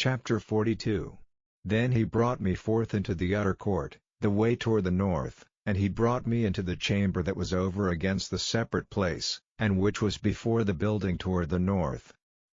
Chapter 42. Then he brought me forth into the utter court, the way toward the north, and he brought me into the chamber that was over against the separate place, and which was before the building toward the north.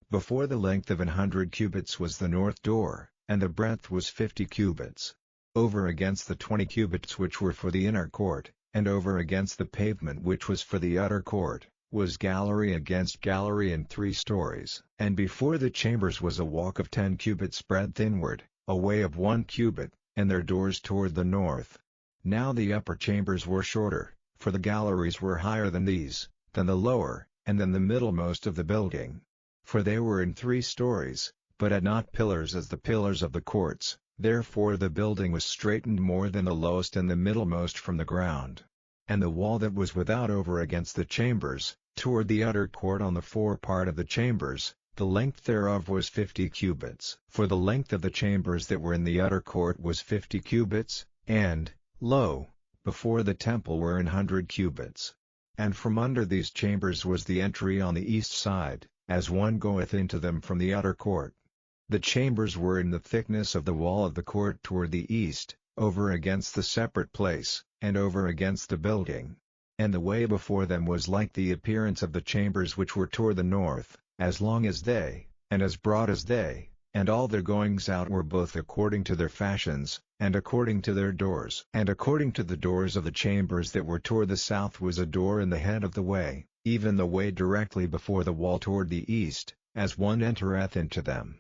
Before the length of 100 cubits was the north door, and the breadth was 50 cubits. Over against the 20 cubits which were for the inner court, and over against the pavement which was for the utter court, was gallery against gallery in 3 stories. And before the chambers was a walk of 10 cubits breadth inward, a way of 1 cubit, and their doors toward the north. Now the upper chambers were shorter, for the galleries were higher than these, than the lower, and than the middlemost of the building. For they were in 3 stories, but had not pillars as the pillars of the courts, therefore the building was straitened more than the lowest and the middlemost from the ground. And the wall that was without over against the chambers, toward the utter court on the fore part of the chambers, the length thereof was 50 cubits. For the length of the chambers that were in the utter court was 50 cubits, and, lo, before the temple were 100 cubits. And from under these chambers was the entry on the east side, as one goeth into them from the utter court. The chambers were in the thickness of the wall of the court toward the east, over against the separate place, and over against the building. And the way before them was like the appearance of the chambers which were toward the north, as long as they, and as broad as they, and all their goings out were both according to their fashions, and according to their doors. And according to the doors of the chambers that were toward the south was a door in the head of the way, even the way directly before the wall toward the east, as one entereth into them.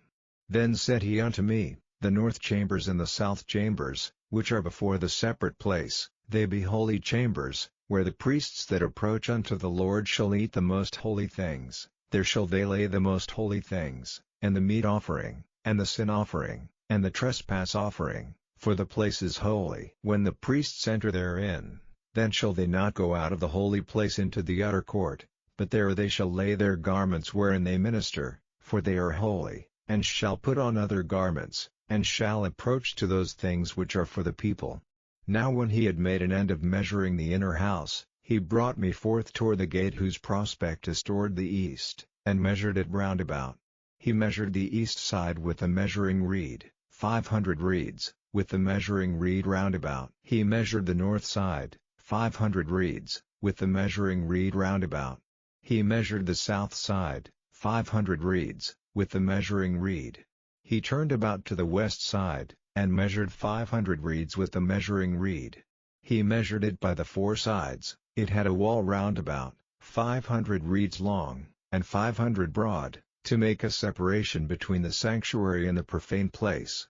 Then said he unto me, The north chambers and the south chambers, which are before the separate place, they be holy chambers, where the priests that approach unto the Lord shall eat the most holy things. There shall they lay the most holy things, and the meat offering, and the sin offering, and the trespass offering, for the place is holy. When the priests enter therein, then shall they not go out of the holy place into the utter court, but there they shall lay their garments wherein they minister, for they are holy, and shall put on other garments, and shall approach to those things which are for the people. Now when he had made an end of measuring the inner house, he brought me forth toward the gate whose prospect is toward the east, and measured it round about. He measured the east side with the measuring reed, 500 reeds, with the measuring reed round about. He measured the north side, 500 reeds, with the measuring reed round about. He measured the south side, 500 reeds, with the measuring reed. He turned about to the west side, and measured 500 reeds with the measuring reed. He measured it by the 4 sides. It had a wall round about, 500 reeds long, and 500 broad, to make a separation between the sanctuary and the profane place.